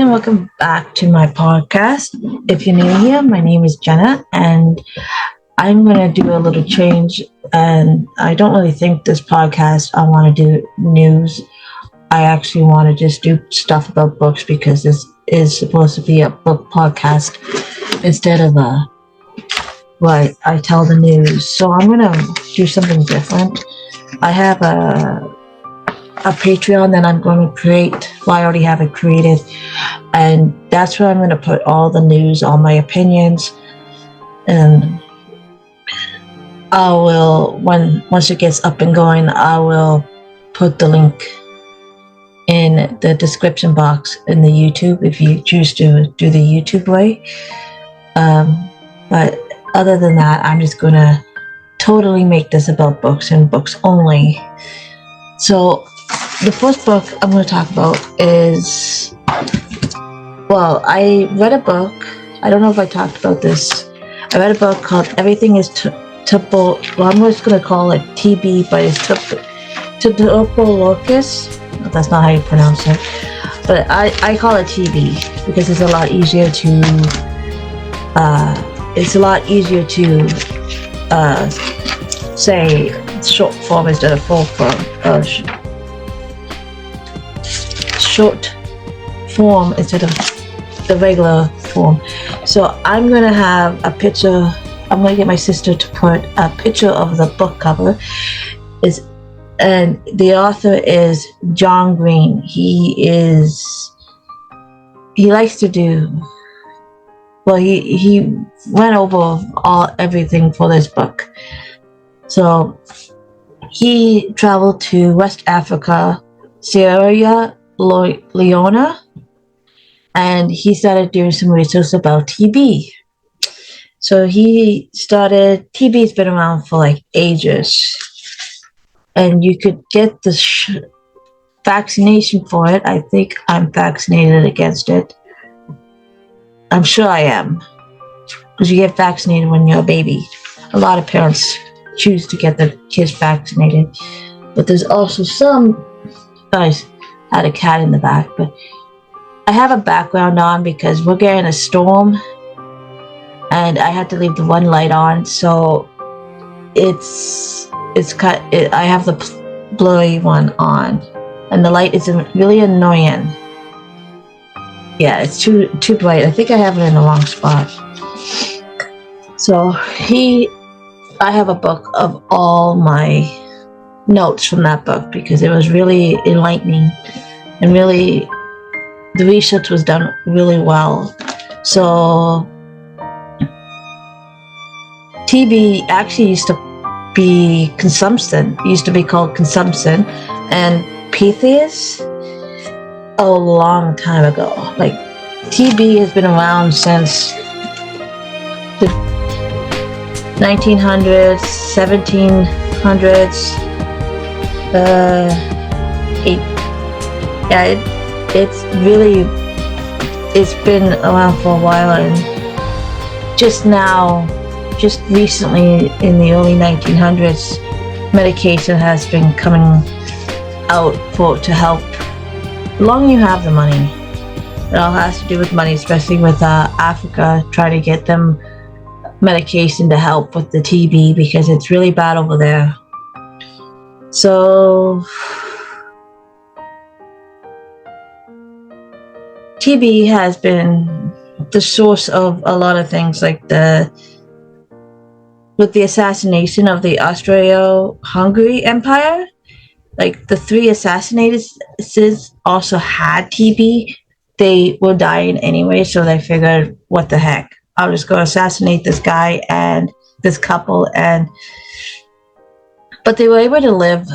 and welcome back to my podcast. If you're new here, my name is Jenna, and I'm going to do a little change. And I don't really think this podcast, I want to do news. I actually want to just do stuff about books because this is supposed to be a book podcast instead of what I tell the news. So I'm going to do something different. I have a Patreon that I'm going to create. Well, I already have it created, and that's where I'm going to put all the news, all my opinions, and I will, once it gets up and going, I will put the link in the description box in the YouTube if you choose to do the YouTube way. But other than that, I'm just going to totally make this about books and books only. So the first book I'm going to talk about is, well, I read a book. I don't know if I talked about this. I read a book called Everything is Well, I'm just going to call it TB, but it's Tuberculosis. That's not how you pronounce it. But I call it TB because it's a lot easier to say short form instead of full form. Short form instead of the regular form. So I'm going to have a picture. I'm going to get my sister to put a picture of the book cover. And the author is John Green. He likes to do, well, he went over everything for this book. So he traveled to West Africa, Sierra Leone, and he started doing some research about TB. So TB's been around for like ages, and you could get the vaccination for it. I think I'm vaccinated against it. I'm sure I am, because you get vaccinated when you're a baby. A lot of parents choose to get their kids vaccinated, but there's also some guys had a cat in the back, but I have a background on because we're getting a storm and I had to leave the one light on, so I have the blurry one on, and the light is really annoying. Yeah, it's too bright. I think I have it in the wrong spot. So I have a book of all my notes from that book because it was really enlightening, and really the research was done really well. So TB actually used to be consumption. It used to be called consumption and Pythias a long time ago. Like, TB has been around since the 1900s, 1700s. It's been around for a while, and just recently in the early 1900s, medication has been coming out to help. As long as you have the money, it all has to do with money, especially with Africa, trying to get them medication to help with the TB because it's really bad over there. So TB has been the source of a lot of things, like with the assassination of the Austro-Hungary Empire. Like, the three assassinated also had TB. They were dying anyway, so they figured, what the heck? I'll just go assassinate this guy and this couple, but they were able to live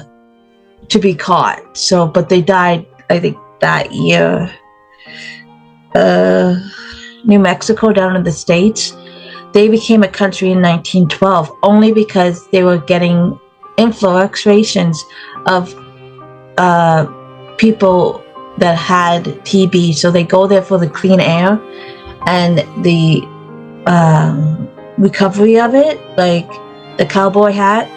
to be caught. So, but they died, I think, that year. New Mexico, down in the States, they became a country in 1912 only because they were getting infiltrations of people that had TB. So they go there for the clean air and the recovery of it. Like, the cowboy hat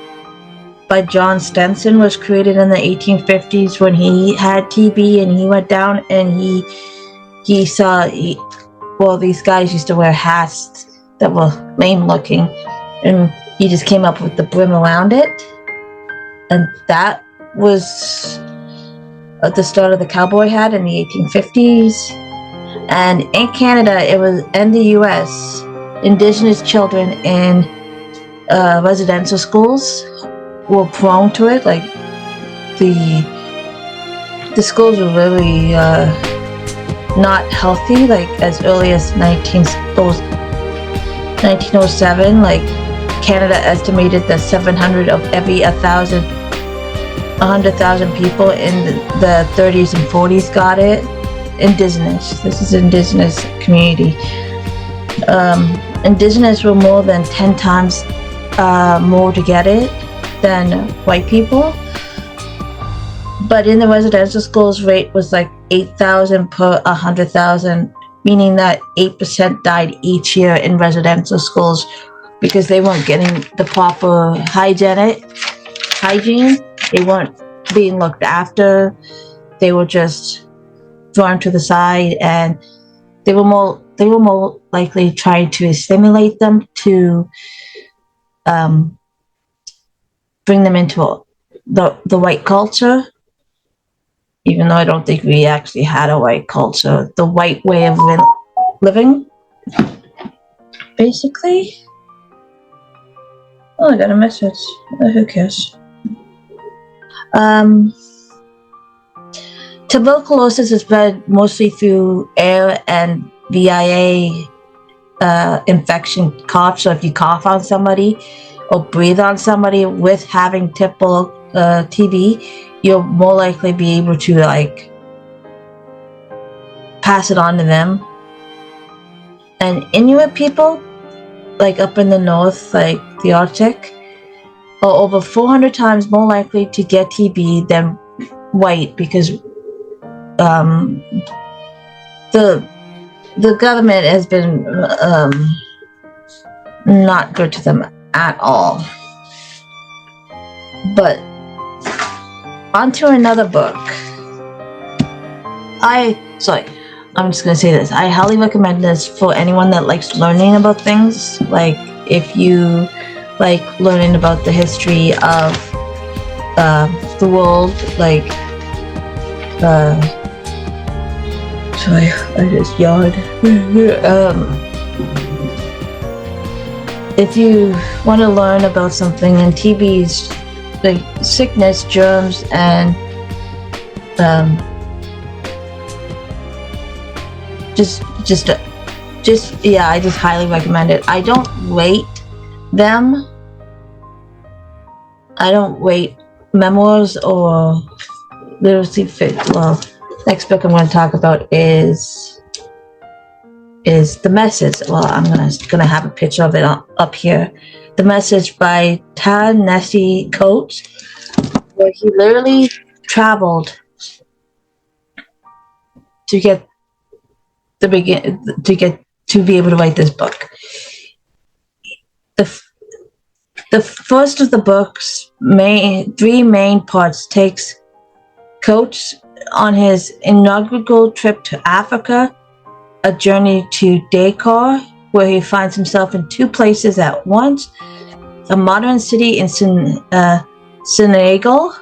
by John Stenson was created in the 1850s when he had TB, and he went down and he he saw, these guys used to wear hats that were lame looking, and he just came up with the brim around it, and that was at the start of the cowboy hat in the 1850s. And in Canada, and the US, Indigenous children in residential schools were prone to it. Like the schools were really not healthy. Like as early as 1907, like Canada estimated that 700 of every 100,000 people in the 30s and 40s got it. Indigenous. This is Indigenous community. Indigenous were more than 10 times more to get it than white people. But in the residential schools, rate was like 8,000 per 100,000, meaning that 8% died each year in residential schools because they weren't getting the proper hygiene. They weren't being looked after. They were just thrown to the side, and they were more likely trying to assimilate them to bring them into the white culture, even though I don't think we actually had a white culture, the white way of living, basically. Oh, I got a message. Who cares? Tuberculosis is spread mostly through air and VIA infection cough. So if you cough on somebody or breathe on somebody with having TB, you'll more likely be able to like pass it on to them. And Inuit people, like up in the north, like the Arctic, are over 400 times more likely to get TB than white, because the government has been not good to them at all. But onto another book. I'm just gonna say this. I highly recommend this for anyone that likes learning about things. Like if you like learning about the history of the world, like sorry, I just yawned. If you want to learn about something, and TB's like sickness, germs, and I just highly recommend it. I don't rate them. I don't rate memoirs or literacy. Well, next book I'm going to talk about is The Message. Well, I'm gonna have a picture of it up here. The Message by Ta-Nehisi Coates, where he literally traveled to be able to write this book. The first of the book's three main parts takes Coates on his inaugural trip to Africa, a journey to Dakar, where he finds himself in two places at once: a modern city in Senegal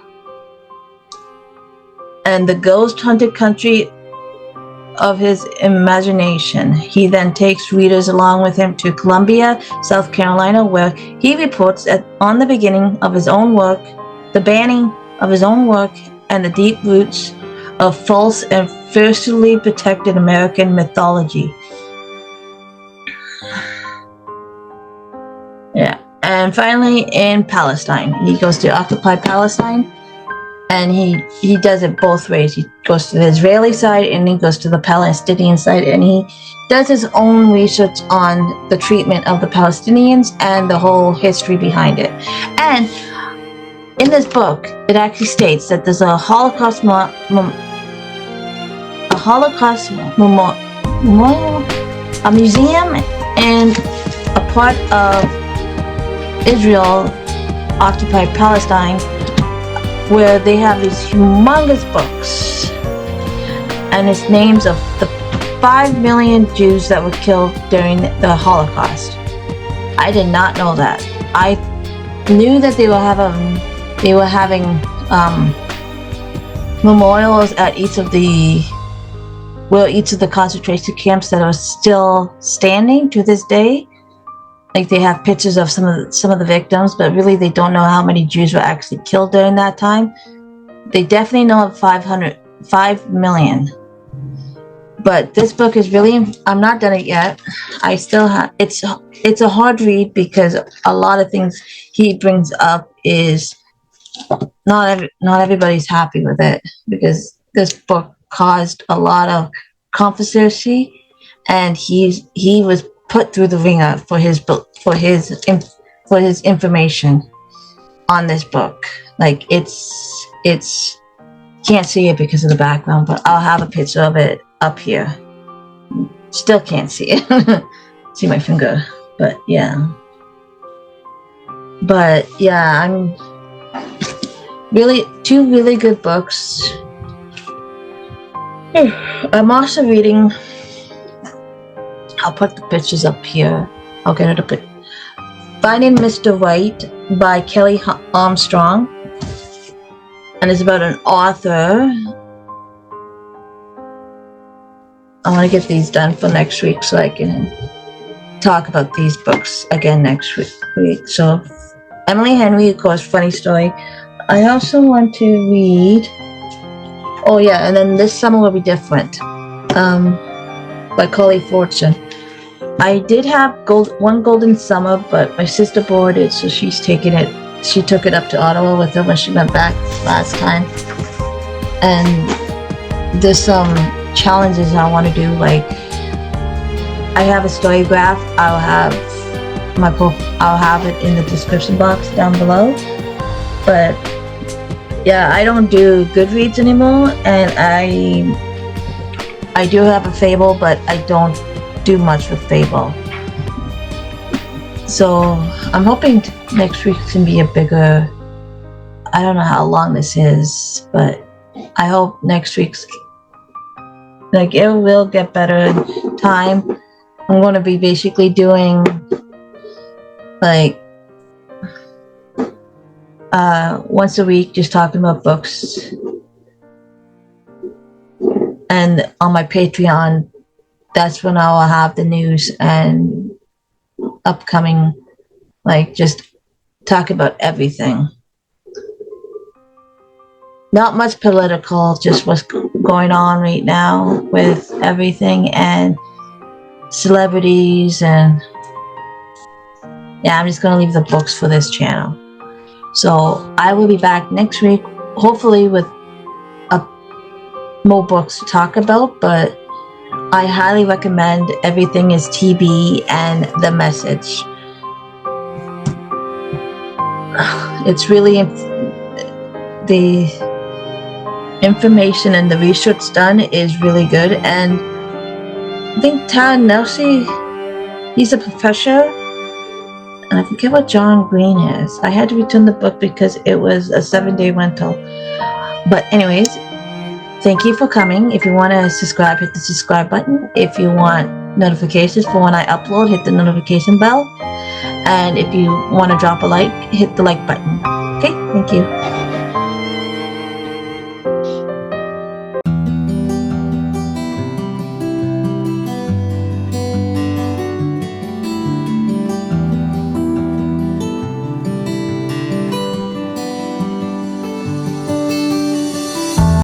and the ghost-haunted country of his imagination. He then takes readers along with him to Columbia, South Carolina, where he reports on the beginning of his own work, the banning of his own work, and the deep roots of false and fiercely protected American mythology. Yeah, and finally in Palestine, he goes to occupy Palestine, and he does it both ways. He goes to the Israeli side and he goes to the Palestinian side, and he does his own research on the treatment of the Palestinians and the whole history behind it. And in this book, it actually states that there's a Holocaust memorial, a museum in a part of Israel occupied Palestine, where they have these humongous books, and it's names of 5 million Jews that were killed during the Holocaust. I did not know that. I knew that they were having memorials at each of the concentration camps that are still standing to this day. Like, they have pictures of some of the victims, but really they don't know how many Jews were actually killed during that time. They definitely know of 5 million. But this book is really, I'm not done it yet. I still have, it's a hard read because a lot of things he brings up is not everybody's happy with it, because this book caused a lot of controversy, and he was put through the ringer for his information on this book. Like, it's can't see it because of the background, but I'll have a picture of it up here. Still can't see it. See my finger, but yeah, I'm really, two really good books. I'm also reading, I'll put the pictures up here. I'll get it up. Finding Mr. Right by Kelly Armstrong. And it's about an author. I want to get these done for next week so I can talk about these books again next week. So, Emily Henry, of course, funny story. I also want to read, oh yeah, and then this summer will be different, by Coley Fortune. I did have one Golden Summer, but my sister bought it, so she's taking it. She took it up to Ottawa with her when she went back last time. And there's some challenges I want to do. Like, I have a story graph. I'll have it in the description box down below. But yeah, I don't do Goodreads anymore, and I do have a Fable, but I don't do much with Fable. So I'm hoping next week can be a bigger, I don't know how long this is, but I hope next week's, like, it will get better in time. I'm going to be basically doing, like, once a week, just talking about books. And on my Patreon, that's when I will have the news and upcoming, like, just talk about everything. Not much political, just what's going on right now with everything, and celebrities, and yeah, I'm just going to leave the books for this channel. So I will be back next week, hopefully with more books to talk about, but I highly recommend Everything is TB and The Message. It's really, the information and the research done is really good, and I think Tad Nelson, he's a professor, and I forget what John Green is. I had to return the book because it was a 7-day rental. But anyways, thank you for coming. If you want to subscribe, hit the subscribe button. If you want notifications for when I upload, hit the notification bell. And if you want to drop a like, hit the like button. Okay, thank you.